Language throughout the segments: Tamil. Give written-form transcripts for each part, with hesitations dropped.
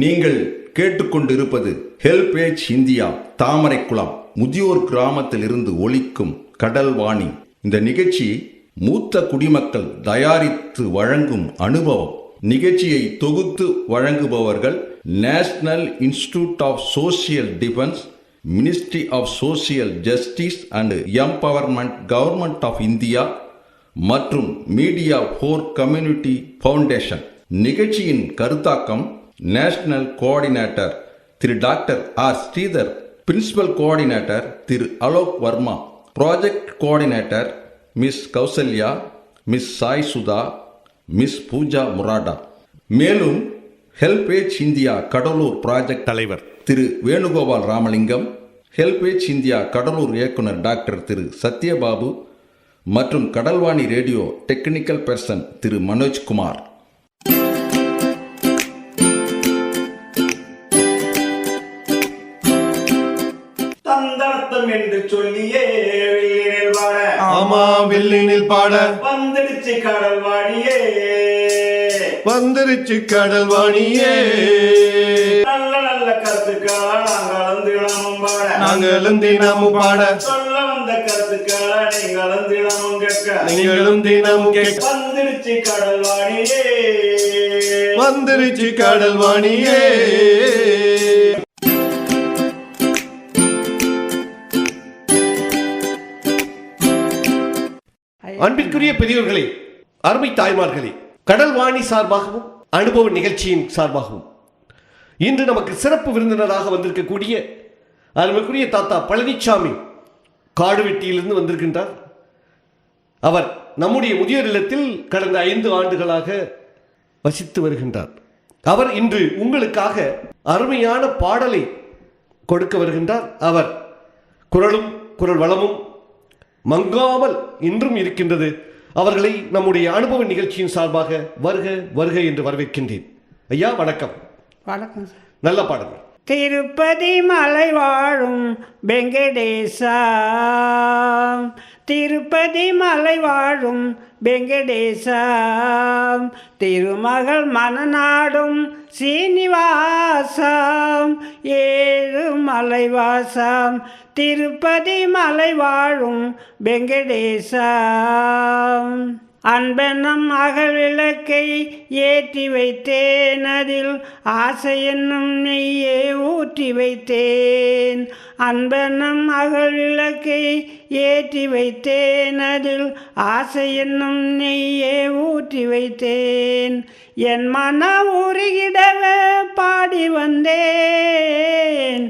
நீங்கள் கேட்டுக்கொண்டிருப்பது ஹெல்பேஜ் இந்தியா தாமரைக்குளம் முதியோர் கிராமத்தில் இருந்து ஒலிக்கும் கடல்வாணி. இந்த நிகழ்ச்சி மூத்த குடிமக்கள் தயாரித்து வழங்கும் அனுபவம். நிகழ்ச்சியை தொகுத்து வழங்குபவர்கள் national institute of social defence, ministry of social justice and empowerment, government of India மற்றும் மீடியா ஃபார் கம்யூனிட்டி ஃபவுண்டேஷன். நிகழ்ச்சியின் கருத்தாக்கம் நேஷனல் கோஆர்டினேட்டர் திரு doctor R Sridhar, principal coordinator திரு Alok Varma, project coordinator miss Kausalya, miss Sai Sudha, miss Pooja Murada. மேலும் ஹெல்பேஜ் இந்தியா கடலூர் ப்ராஜெக்ட் தலைவர் திரு வேணுகோபால் ராமலிங்கம், ஹெல்பேஜ் இந்தியா கடலூர் இயக்குனர் டாக்டர் திரு சத்யபாபு மற்றும் கடல்வாணி ரேடியோ டெக்னிக்கல் பர்சன் திரு மனோஜ்குமார். தந்தர்த்தம் என்று சொல்லியே வெள்ளினில் பாட, ஆமா வெள்ளினில் பாட வந்துடுச்சு கடல்வாணியே, வந்துருச்சு கடல்வாணியே. நல்ல நல்ல கருத்துக்களா நாங்களும் தினமும் பாட, நாங்களும் தினமும் பாட, சொல்ல வந்த கருத்துக்களா நீங்களும் தினமும் கேட்க, நீங்களும் தினமும் கேட்க. வந்துடுச்சு கடல்வாணியே, வந்துருச்சு கடல்வாணியே. அன்பிற்குரிய பெரியோர்களே, அருமை தாய்மார்களே, கடல்வாணி சார்பாகவும் அனுபவ நிகழ்ச்சியின் சார்பாகவும் இன்று நமக்கு சிறப்பு விருந்தினராக வந்திருக்கக்கூடிய அருமைக்குரிய தாத்தா பழனிசாமி காடுவெட்டியிலிருந்து வந்திருக்கின்றார். அவர் நம்முடைய முதியோர் இல்லத்தில் கடந்த 5 ஆண்டுகளாக வசித்து வருகின்றார். அவர் இன்று உங்களுக்காக அருமையான பாடலை கொடுக்க வருகின்றார். அவர் குரலும் குரல் வளமும் மங்காமல் இன்றும் இருக்கின்றது. அவர்களை நம்முடைய அனுபவ நிகழ்ச்சியின் சார்பாக வருக வருக என்று வரவேற்கின்றேன். ஐயா வணக்கம். வணக்கம் சார். நல்ல பாடல். திருப்பதி மலை வாழும் வெங்கடேசா, திருப்பதி மலை வாழும் வெங்கடேசா, திருமகள் மனநாடும் சீனிவாசம், ஏழு மலைவாசம், திருப்பதி மலை வாழும் வெங்கடேசா. அன்பென்னும் அகல் விளக்கை ஏற்றி வைத்தேன், அதில் ஆசை என்னும் நெய்யே ஊற்றி வைத்தேன். அன்பென்னும் அகல் விளக்கை ஏற்றி வைத்தேன், அதில் ஆசை என்னும் நெய்யே ஊற்றி வைத்தேன். என் மன உருகிடவே பாடி வந்தேன்,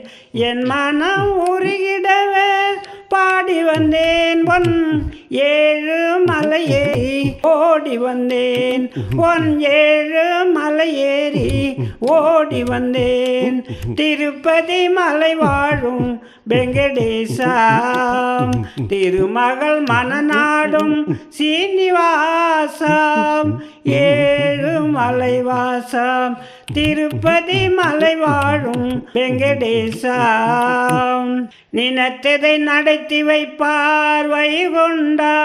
என் மனம் உருகிடவே பாடி வந்தேன். பொன் ஏழு மலையேறி ஓடி வந்தேன், பொன் ஏழு மலையேறி ஓடி வந்தேன். திருப்பதி மலை வாழும் வெங்கடேசா, திருமகள் மனநாடும் சீனிவாசம், ஏழு மலைவாசம், திருப்பதி மலை வாழும் வெங்கடேசா. நினைத்ததை நடத்தி வைப்பார் வைகுண்டா,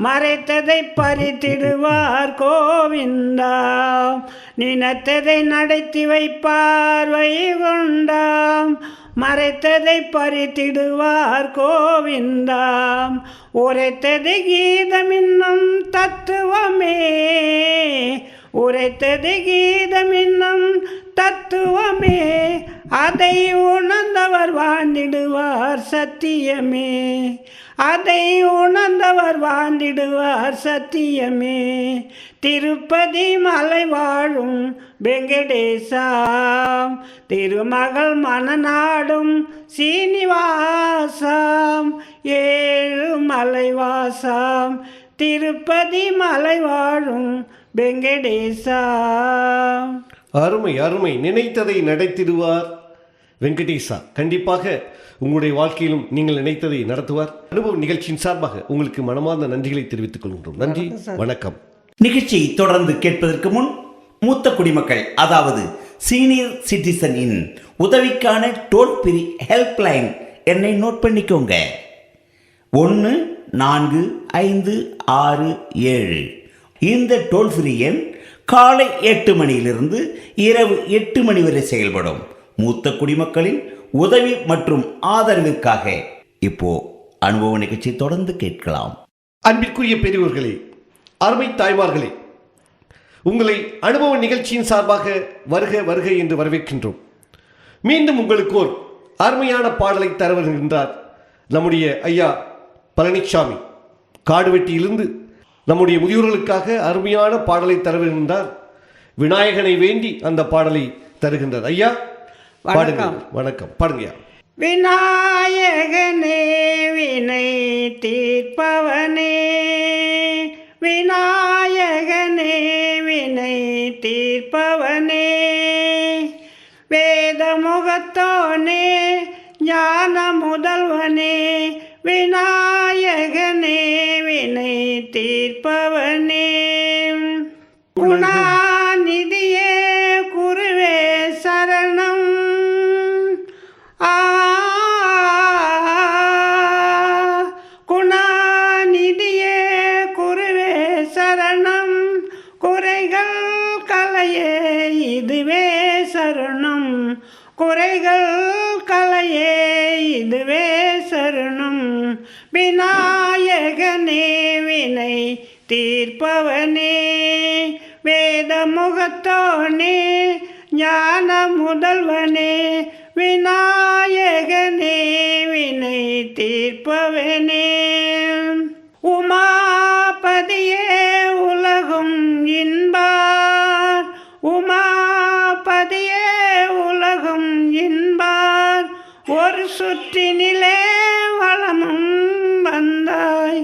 மறைத்ததை பறித்திடுவார் கோவிந்தா. நினைத்ததை நடத்தி வைப்பார் வைகுண்டா, மறைத்ததை பறித்திடுவார் கோவிந்தா. உரைத்தது கீதம் இன்னும் தத்துவமே, உரைத்தது கீதம் இன்னும் தத்துவமே, அதை உணர்ந்தவர் வாழ்ந்திடுவார் சத்தியமே, அதை உணர்ந்தவர் வாழ்ந்திடுவார் சத்தியமே. திருப்பதி மலை வாழும் வெங்கடேசா, திருமகள் மனநாடும் சீனிவாசம், ஏழு மலைவாசம், திருப்பதி மலை வாழும் வெங்கடேசா. அருமை அருமை. நினைத்ததை நடத்திடுவார் வெங்கடேசா. கண்டிப்பாக உங்களுடைய வாழ்க்கையிலும் நீங்கள் நினைத்ததை நடத்துவார். அனுபவ நிகழ்ச்சியின் சார்பாக உங்களுக்கு மனமார்ந்த நன்றிகளை தெரிவித்துக் கொள்கின்றோம். நன்றி, வணக்கம். நிகழ்ச்சியை தொடர்ந்து கேட்பதற்கு முன் மூத்த குடிமக்கள், அதாவது சீனியர் சிட்டிசனின் உதவிக்கான டோல் ஃப்ரீ ஹெல்ப்லைன் எண்ணை நோட் பண்ணிக்கோங்க. 14567. இந்த டோல் ஃப்ரீ எண் காலை 8 மணியிலிருந்து இரவு 8 மணி வரை செயல்படும் மூத்த குடிமக்களின் உதவி மற்றும் ஆதரவிற்காக இப்போ அனுபவ நிகழ்ச்சி தொடர்ந்து கேட்கலாம். அன்பிற்குரிய பெரியவர்களே, அருமை தாய்மார்களே, உங்களை அனுபவ நிகழ்ச்சியின் சார்பாக வருக வருக என்று வரவேற்கின்றோம். மீண்டும் உங்களுக்கு ஒரு அருமையான பாடலை தர வருகின்றார் நம்முடைய ஐயா பழனிசாமி. காடுவெட்டியிலிருந்து நம்முடைய முதியோர்களுக்காக அருமையான பாடலை தர வருகின்றார். விநாயகனை வேண்டி அந்த பாடலை தருகின்றார். ஐயா பாடுங்க. வணக்கம், பாடுங்க. விநாயகனே வினை தீர்ப்பவனே, விநாயகனே வினை தீர்ப்பவனே, வேத முகத்தோனே ஞான முதல்வனே, விநாயகனே வினை தீர்ப்பவனே, குணாநிதியே குருவே சரணம், குணாநிதியே குருவே சரணம், குறைகள் களையே இதுவே சரணம், குறைகள் களையே இதுவே சரணம், விநாயகனே வினை தீர்ப்பவனே, வேத முகத்தோனே ஞான முதல்வனே, விநாயகனே வினை தீர்ப்பவனே, உமாபதியே உலகும் இன்பார், உமாபதியே உலகும் இன்பார், ஒரு சுற்றினிலே வளமும் வந்தாய்,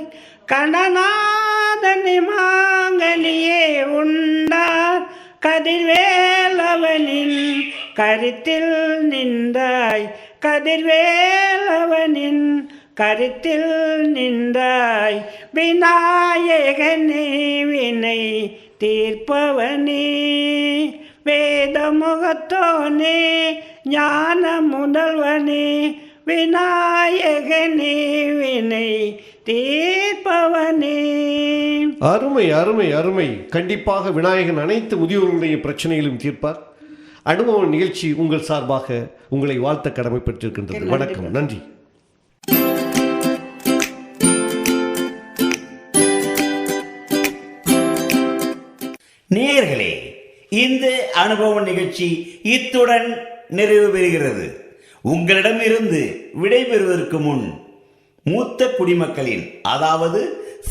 கடநாதனி மாங்கனியே உண்டார், கதிர்வேலவனின் கருத்தில் நின்றாய், கதிர்வேலவனின் கருத்தில் நின்றாய், விநாயகனே வினை தீர்ப்பவனே, வேத முகத்தோனே ஞான முதல்வனே, விநாயகனே வினை தீர்ப்பவனே. அருமை அருமை அருமை. கண்டிப்பாக விநாயகன் அனைத்து முதியோர்களுடைய பிரச்சனைகளும் தீர்ப்பார். அனுபவ நிகழ்ச்சி உங்கள் சார்பாக உங்களை வாழ்த்த கடமைப்பட்டிருக்கின்றது. வணக்கம், நன்றி. நேயர்களே, இந்த அனுபவ நிகழ்ச்சி இத்துடன் நிறைவு பெறுகிறது. உங்களிடம் இருந்து விடைபெறுவதற்கு முன் மூத்த குடிமக்களின் அதாவது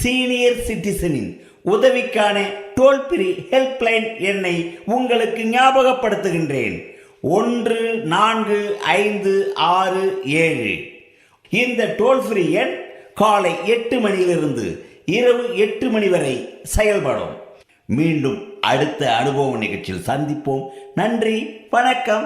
சீனியர் சிட்டிசனின் உதவிக்கான டோல் ஃப்ரீ ஹெல்ப்லைன் எண்ணை உங்களுக்கு ஞாபகப்படுத்துகின்றேன். 145667. இந்த டோல் ஃப்ரீ எண் காலை 8 மணியிலிருந்து இரவு 8 மணி வரை செயல்படும். மீண்டும் அடுத்த அனுபவ நிகழ்ச்சியில் சந்திப்போம். நன்றி, வணக்கம்.